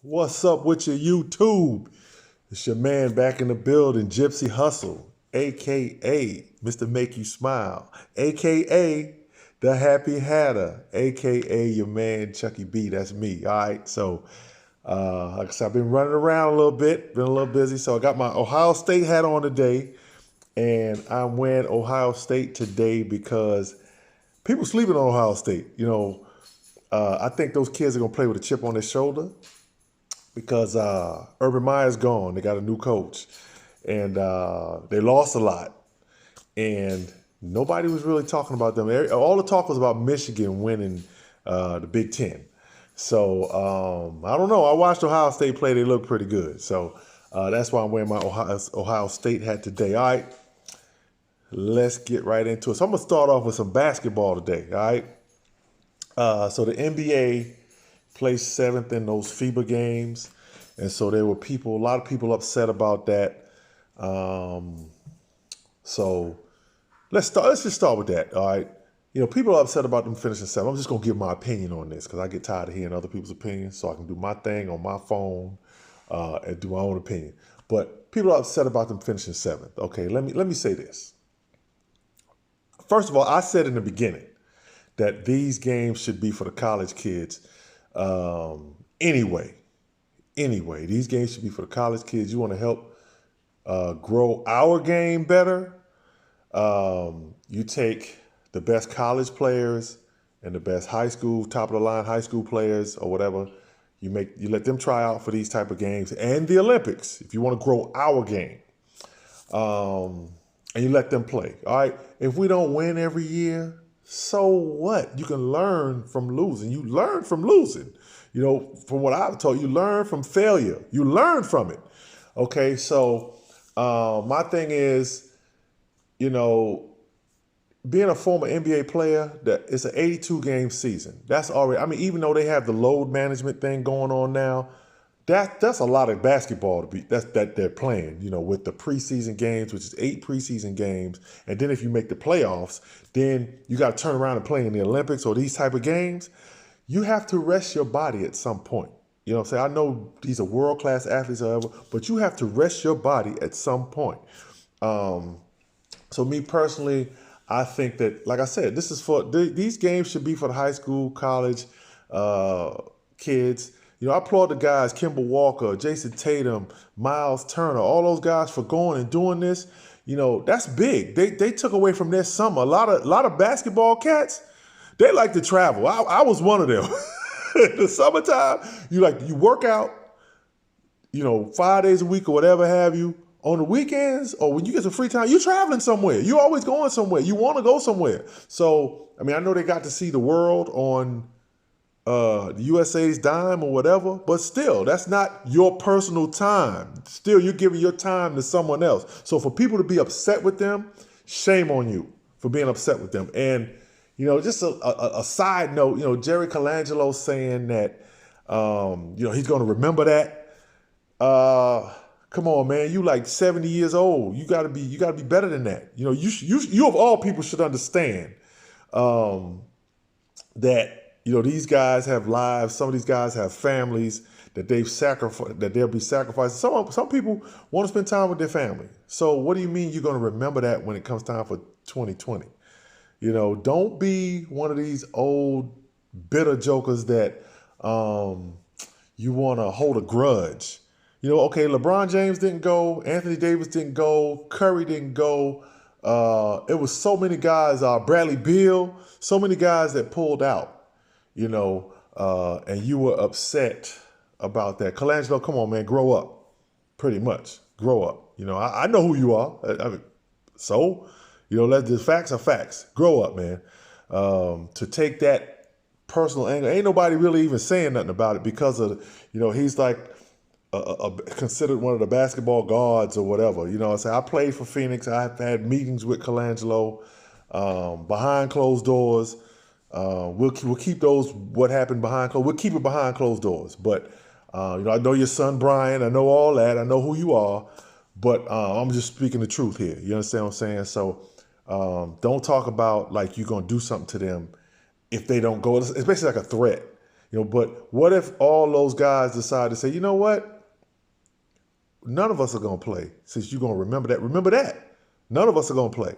What's up with your YouTube? It's your man back in the building, Gypsy Hustle, aka Mr. Make You Smile, aka the Happy Hatter, aka your man Chucky B. That's me. All right. So, like I said, I've been running around a little bit, been a little busy. So I got my Ohio State hat on today, and I'm wearing Ohio State today because people sleeping on Ohio State. I think those kids are gonna play with a chip on their shoulder because Urban Meyer's gone. They got a new coach, and they lost a lot, and nobody was really talking about them. All the talk was about Michigan winning the Big Ten. So I don't know. I watched Ohio State play. They look pretty good. So that's why I'm wearing my Ohio State hat today. All right, let's get right into it. So I'm gonna start off with some basketball today. All right. So the NBA placed seventh in those FIBA games, and so there were a lot of people upset about that. Um, so let's start. Let's just start with that. All right. People are upset about them finishing seventh. I'm just gonna give my opinion on this because I get tired of hearing other people's opinions, so I can do my thing on my phone and do my own opinion. But people are upset about them finishing seventh. Okay, let me say this. First of all, I said in the beginning that these games should be for the college kids. Anyway, these games should be for the college kids. You want to help grow our game better. You take the best college players and the best high school, top of the line high school players or whatever. You let them try out for these type of games and the Olympics if you want to grow our game. And you let them play. All right. If we don't win every year, so what? You can learn from losing. You learn from losing. From what I've told you, learn from failure. You learn from it. Okay. So my thing is, being a former NBA player, that it's an 82 game season. That's already, even though they have the load management thing going on now, that's a lot of basketball that they're playing, with the preseason games, which is 8 preseason games. And then if you make the playoffs, then you got to turn around and play in the Olympics or these type of games. You have to rest your body at some point. You know what I'm saying? I know these are world-class athletes, however, but you have to rest your body at some point. So me personally, I think that, like I said, these games should be for the high school, college kids. I applaud the guys, Kimball Walker, Jason Tatum, Miles Turner, all those guys for going and doing this. That's big. They took away from their summer. A lot of basketball cats, they like to travel. I was one of them. In the summertime, you work out, 5 days a week or whatever have you. On the weekends or when you get some free time, you're traveling somewhere. You're always going somewhere. You want to go somewhere. So, I know they got to see the world on the USA's dime or whatever, but still, that's not your personal time. Still, you're giving your time to someone else. So for people to be upset with them, shame on you for being upset with them. And, just a side note, Jerry Colangelo saying that, he's going to remember that. Come on, man. You like 70 years old. You gotta be better than that. You of all people should understand that these guys have lives. Some of these guys have families that they'll be sacrificing. Some people want to spend time with their family. So what do you mean you're gonna remember that when it comes time for 2020? Don't be one of these old bitter jokers that you want to hold a grudge. Okay, LeBron James didn't go, Anthony Davis didn't go, Curry didn't go. It was so many guys, Bradley Beal, so many guys that pulled out, and you were upset about that. Colangelo, come on, man, grow up. Pretty much, grow up. I know who you are. The facts are facts. Grow up, man. To take that personal angle, ain't nobody really even saying nothing about it because of, he's like, considered one of the basketball gods or whatever. I played for Phoenix. I've had meetings with Colangelo behind closed doors. We'll keep those, what happened behind closed, we'll keep it behind closed doors. But, I know your son, Brian. I know all that. I know who you are. But I'm just speaking the truth here. You understand what I'm saying? So don't talk about like you're going to do something to them if they don't go. It's basically like a threat. But what if all those guys decide to say, you know what? None of us are going to play. Since you're going to remember that. None of us are going to play.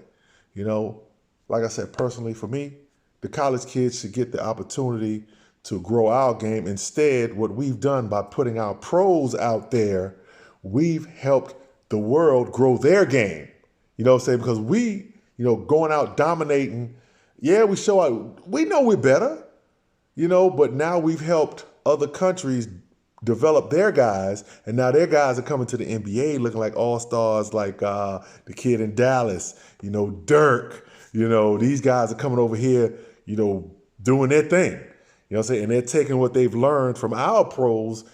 Like I said, personally, for me, the college kids should get the opportunity to grow our game. Instead, what we've done by putting our pros out there, we've helped the world grow their game. You know what I'm saying? Because we, going out dominating, yeah, we show out, we know we're better, but now we've helped other countries develop their guys, and now their guys are coming to the NBA looking like all-stars, like the kid in Dallas, Dirk. These guys are coming over here, doing their thing. You know what I'm saying? And they're taking what they've learned from our pros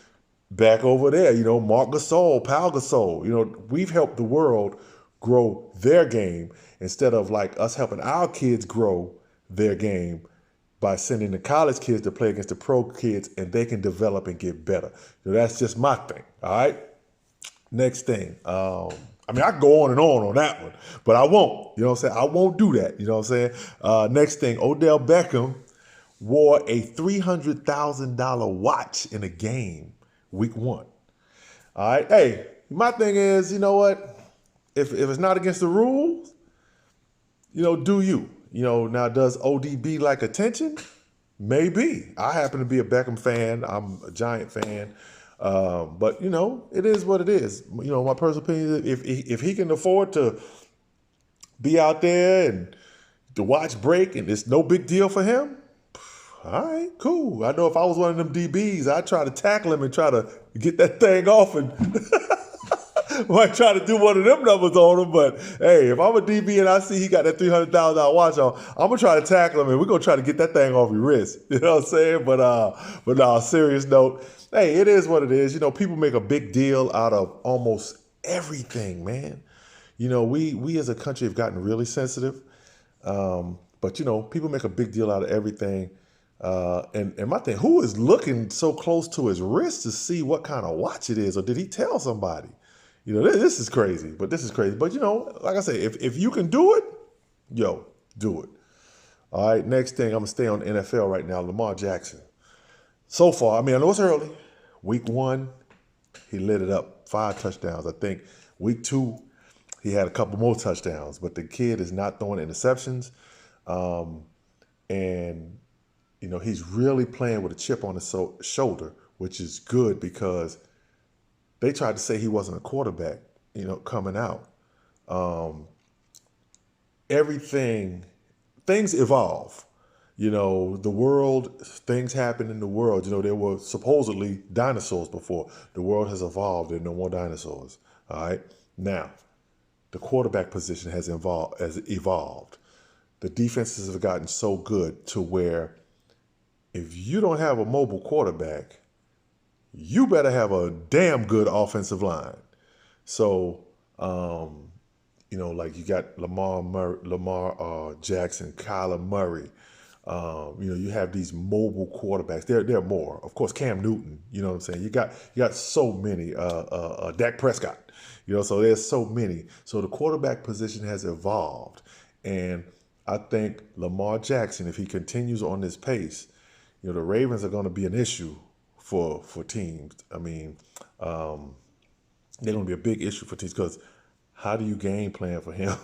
back over there. Mark Gasol, Pau Gasol. We've helped the world grow their game instead of like us helping our kids grow their game by sending the college kids to play against the pro kids, and they can develop and get better. That's just my thing. All right. Next thing. I can go on that one, but I won't. I won't do that. Next thing, Odell Beckham wore a $300,000 watch in a game week 1. All right. Hey, my thing is, you know what? If it's not against the rules, do you? Now does ODB like attention? Maybe. I happen to be a Beckham fan. I'm a Giant fan. But, it is what it is. My personal opinion is if he can afford to be out there and the watch break and it's no big deal for him, all right, cool. I know if I was one of them DBs, I'd try to tackle him and try to get that thing off and might try to do one of them numbers on him. But, hey, if I'm a DB and I see he got that $300,000 watch on, I'm going to try to tackle him and we're going to try to get that thing off your wrist. You know what I'm saying? But no, serious note, hey, it is what it is. People make a big deal out of almost everything, man. We as a country have gotten really sensitive. But, people make a big deal out of everything. And my thing, who is looking so close to his wrist to see what kind of watch it is? Or did he tell somebody? This is crazy. But, like I say, if you can do it, do it. All right, next thing, I'm going to stay on the NFL right now. Lamar Jackson. So far, I know it's early. Week 1, he lit it up. 5 touchdowns. I think week 2, he had a couple more touchdowns. But the kid is not throwing interceptions. And, he's really playing with a chip on his shoulder, which is good because they tried to say he wasn't a quarterback, coming out. Things evolve. The world, things happen in the world. There were supposedly dinosaurs before. The world has evolved. There are no more dinosaurs. All right. Now, the quarterback position has evolved. The defenses have gotten so good to where if you don't have a mobile quarterback, you better have a damn good offensive line. So, like you got Lamar Jackson, Kyler Murray. You have these mobile quarterbacks. There are more. Of course, Cam Newton. You know what I'm saying? You got so many. Dak Prescott. So there's so many. So the quarterback position has evolved, and I think Lamar Jackson, if he continues on this pace, the Ravens are going to be an issue for teams. they're going to be a big issue for teams because how do you game plan for him?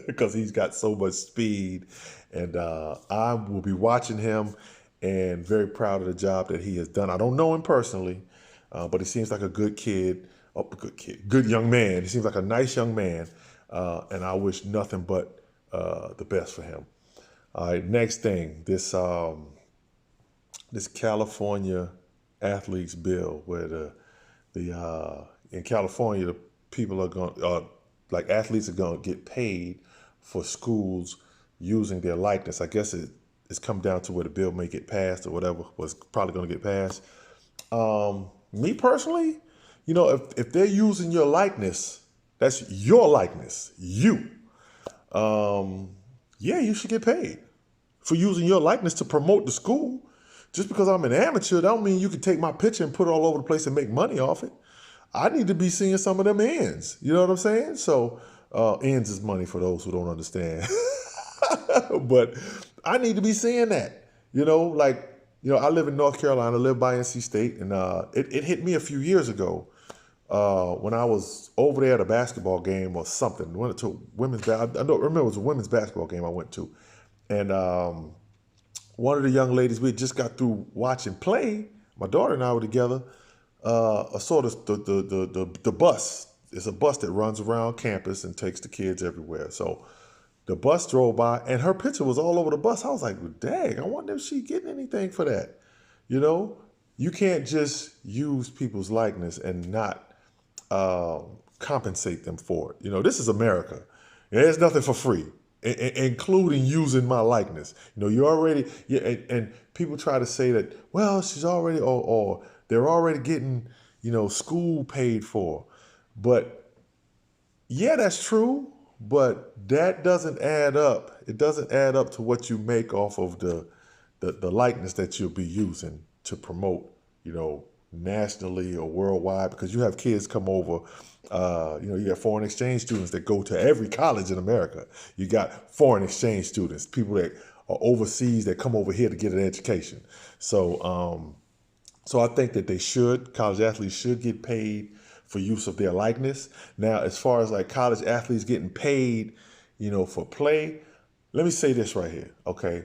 Because he's got so much speed. And I will be watching him and very proud of the job that he has done. I don't know him personally, but he seems like a good kid, good young man. He seems like a nice young man, and I wish nothing but the best for him. All right, next thing, this California athletes bill where in California the people are going like athletes are going to get paid for schools using their likeness. I guess it's come down to where the bill may get passed or whatever was probably going to get passed. Me personally, if they're using your likeness, that's your likeness, you. You should get paid for using your likeness to promote the school. Just because I'm an amateur, that don't mean you can take my picture and put it all over the place and make money off it. I need to be seeing some of them ends. You know what I'm saying? So ends is money for those who don't understand. But I need to be seeing that. I live in North Carolina, live by NC State, and it hit me a few years ago when I was over there at a basketball game or something. Went to women's. I don't remember, it was a women's basketball game I went to, and one of the young ladies we just got through watching play. My daughter and I were together. I saw the bus. It's a bus that runs around campus and takes the kids everywhere. So the bus drove by, and her picture was all over the bus. I was like, well, dang, I wonder if she getting anything for that. You can't just use people's likeness and not compensate them for it. This is America. There's nothing for free, including using my likeness. You already, and people try to say that, well, she's already, or they're already getting, school paid for. But yeah, that's true. But that doesn't add up. It doesn't add up to what you make off of the likeness that you'll be using to promote, nationally or worldwide, because you have kids come over. You have foreign exchange students that go to every college in America. You got foreign exchange students, people that are overseas that come over here to get an education. So I think that college athletes should get paid for use of their likeness. Now, as far as like college athletes getting paid, for play, let me say this right here, okay?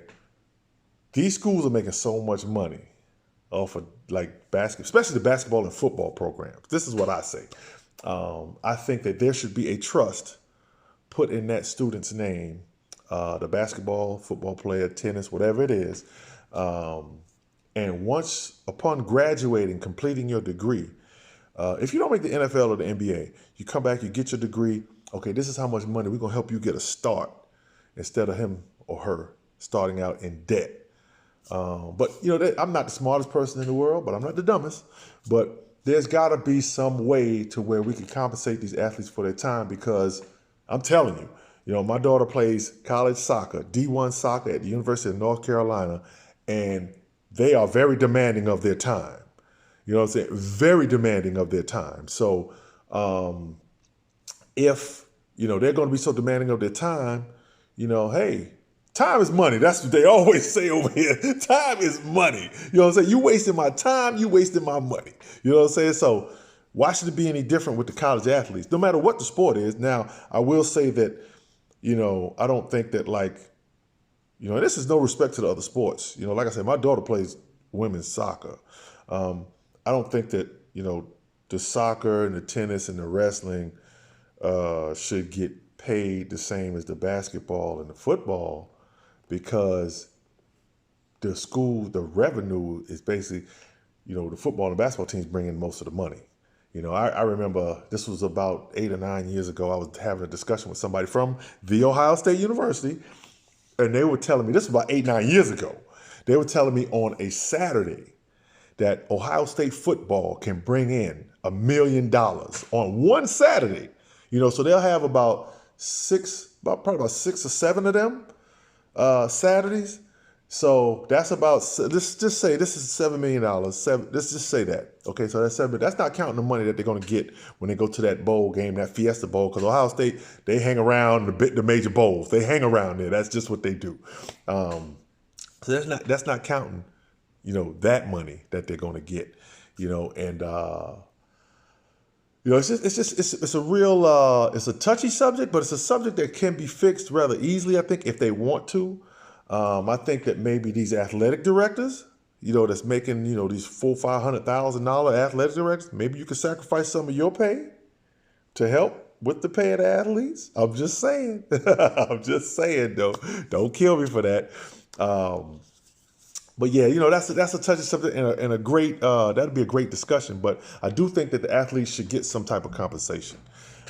These schools are making so much money off of like basketball, especially the basketball and football programs. This is what I say. I think that there should be a trust put in that student's name, the basketball, football player, tennis, whatever it is. And once upon graduating, completing your degree, if you don't make the NFL or the NBA, you come back, you get your degree. Okay, this is how much money we're going to help you get a start instead of him or her starting out in debt. But I'm not the smartest person in the world, but I'm not the dumbest. But there's got to be some way to where we can compensate these athletes for their time, because I'm telling you, my daughter plays college soccer, D1 soccer at the University of North Carolina, and they are very demanding of their time. You know what I'm saying? Very demanding of their time. So if, they're going to be so demanding of their time, hey, time is money. That's what they always say over here. Time is money. You know what I'm saying? You wasting my time, you wasting my money. You know what I'm saying? So why should it be any different with the college athletes, no matter what the sport is? Now, I will say that, I don't think that this is no respect to the other sports. Like I said, my daughter plays women's soccer. I don't think that, the soccer and the tennis and the wrestling should get paid the same as the basketball and the football, because the revenue is basically, the football and the basketball teams bring in most of the money. I remember this was about 8 or 9 years ago. I was having a discussion with somebody from The Ohio State University, and they were telling me, this was about 8, 9 years ago, they were telling me on a Saturday that Ohio State football can bring in $1 million on one Saturday. So they'll have probably about 6 or 7 of them Saturdays. So that's about, let's just say this is $7 million. Let's just say that. Okay, so that's $7 million. That's not counting the money that they're going to get when they go to that bowl game, that Fiesta Bowl, because Ohio State, they hang around the major bowls. They hang around there. That's just what they do. So that's not counting, that money that they're going to get, and it's a real, it's a touchy subject, but it's a subject that can be fixed rather easily, I think, if they want to. I think that maybe these athletic directors, that's making, these $400,000-$500,000 athletic directors, maybe you could sacrifice some of your pay to help with the pay of the athletes. I'm just saying. I'm just saying, though. Don't kill me for that. But yeah, that's a touchy subject and a great, that'd be a great discussion. But I do think that the athletes should get some type of compensation,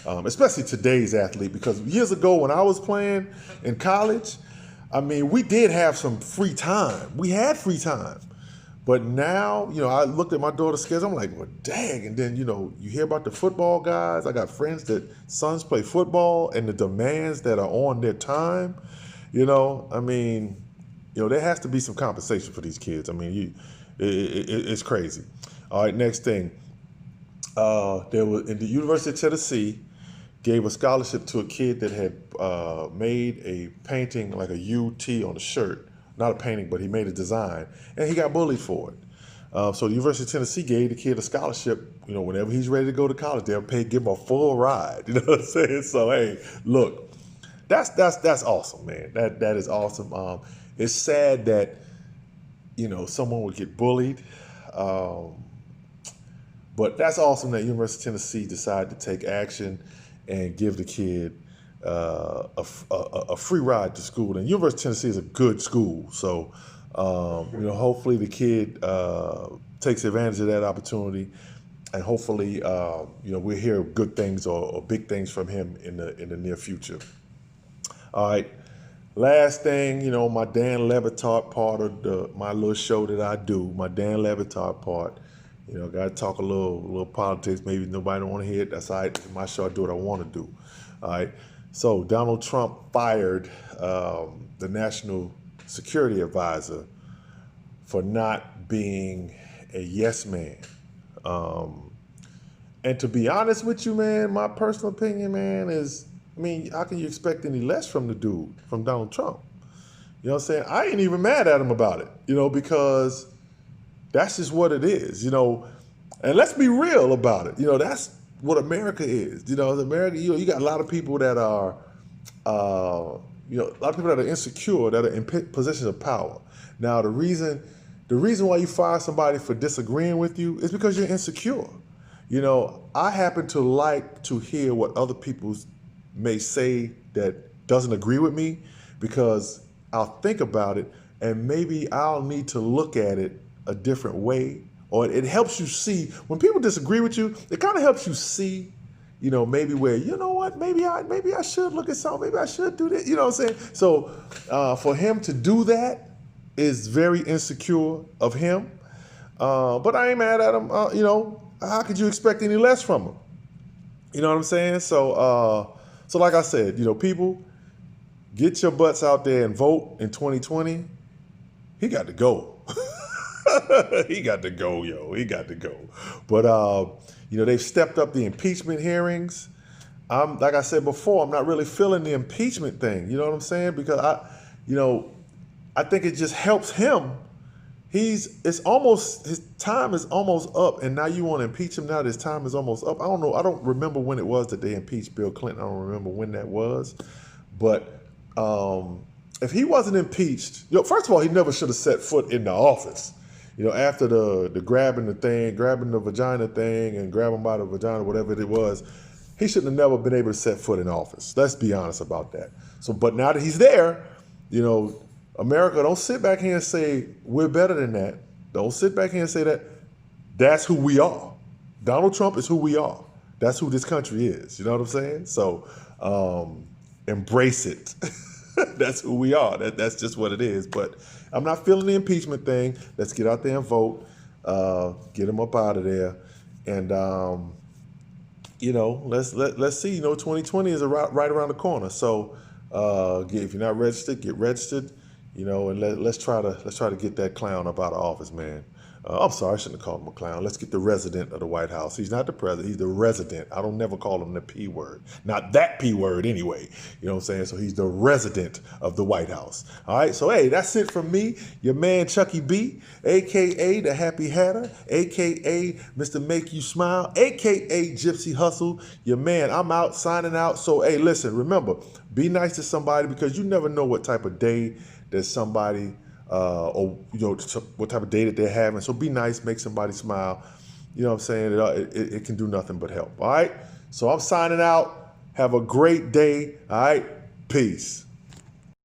especially today's athlete, because years ago when I was playing in college, we did have some free time. We had free time. But now, I looked at my daughter's schedule. I'm like, well, dang. And then, you hear about the football guys. I got friends that sons play football, and the demands that are on their time, there has to be some compensation for these kids. It's crazy. All right, next thing. There was, in the University of Tennessee, gave a scholarship to a kid that had made a painting like a UT on a shirt. not a painting, but he made a design, and he got bullied for it. So the University of Tennessee gave the kid a scholarship. You know, whenever he's ready to go to college, they'll give him a full ride. You know what I'm saying? So hey, look, that's awesome, man. That is awesome. It's sad that, you know, someone would get bullied. But that's awesome that University of Tennessee decided to take action and give the kid a free ride to school. And University of Tennessee is a good school, so you know, hopefully the kid takes advantage of that opportunity, and hopefully you know, we'll hear good things or big things from him in the near future. All right. Last thing, you know, my Dan Le Batard part of my little show that I do, my Dan Le Batard part. You know, got to talk a little politics. Maybe nobody don't want to hear it. That's all right. It's my show. I do what I want to do. All right. So Donald Trump fired the National Security Advisor for not being a yes man. And to be honest with you, man, my personal opinion, man, is, I mean, how can you expect any less from the dude, from Donald Trump? You know what I'm saying? I ain't even mad at him about it, you know, because that's just what it is, you know. And let's be real about it. You know, that's what America is. You know, America, you know, you got a lot of people that are, you know, a lot of people that are insecure, that are in positions of power. Now, the reason why you fire somebody for disagreeing with you is because you're insecure. You know, I happen to like to hear what other people may say that doesn't agree with me, because I'll think about it and maybe I'll need to look at it a different way, or it helps you see when people disagree with you. It kind of helps you see, you know, maybe where, you know what, maybe I should look at something, maybe I should do this. You know what I'm saying? So for him to do that is very insecure of him. But I ain't mad at him. You know, how could you expect any less from him? You know what I'm saying? So so like I said, you know, people, get your butts out there and vote in 2020. He got to go. He got to go, yo. He got to go. But, you know, they've stepped up the impeachment hearings. Like I said before, I'm not really feeling the impeachment thing. You know what I'm saying? Because I think it just helps him. His time is almost up, and now you want to impeach him now. His time is almost up. I don't know. I don't remember when it was that they impeached Bill Clinton. I don't remember when that was. But if he wasn't impeached, you know, first of all, he never should have set foot in the office. You know, after the grabbing the vagina thing and grabbing by the vagina, whatever it was, he shouldn't have never been able to set foot in office. Let's be honest about that. So, but now that he's there, you know, America, don't sit back here and say we're better than that. Don't sit back here and say that. That's who we are. Donald Trump is who we are. That's who this country is. You know what I'm saying? So embrace it. That's who we are. That's just what it is. But I'm not feeling the impeachment thing. Let's get out there and vote. Get him up out of there. And, you know, let's see. You know, 2020 is right around the corner. So if you're not registered, get registered. You know, and let's try to get that clown up out of office, man. I'm sorry, I shouldn't have called him a clown. Let's get the resident of the White House. He's not the president, he's the resident. I don't never call him the P word. Not that P word anyway. You know what I'm saying? So he's the resident of the White House. All right, so hey, that's it from me, your man Chucky B, a.k.a. the Happy Hatter, a.k.a. Mr. Make You Smile, a.k.a. Gypsy Hustle. Your man, I'm out, signing out. So hey, listen, remember, be nice to somebody, because you never know what type of day that somebody or you know what type of day that they're having. So be nice, make somebody smile. You know what I'm saying? It can do nothing but help. All right. So I'm signing out. Have a great day. All right. Peace.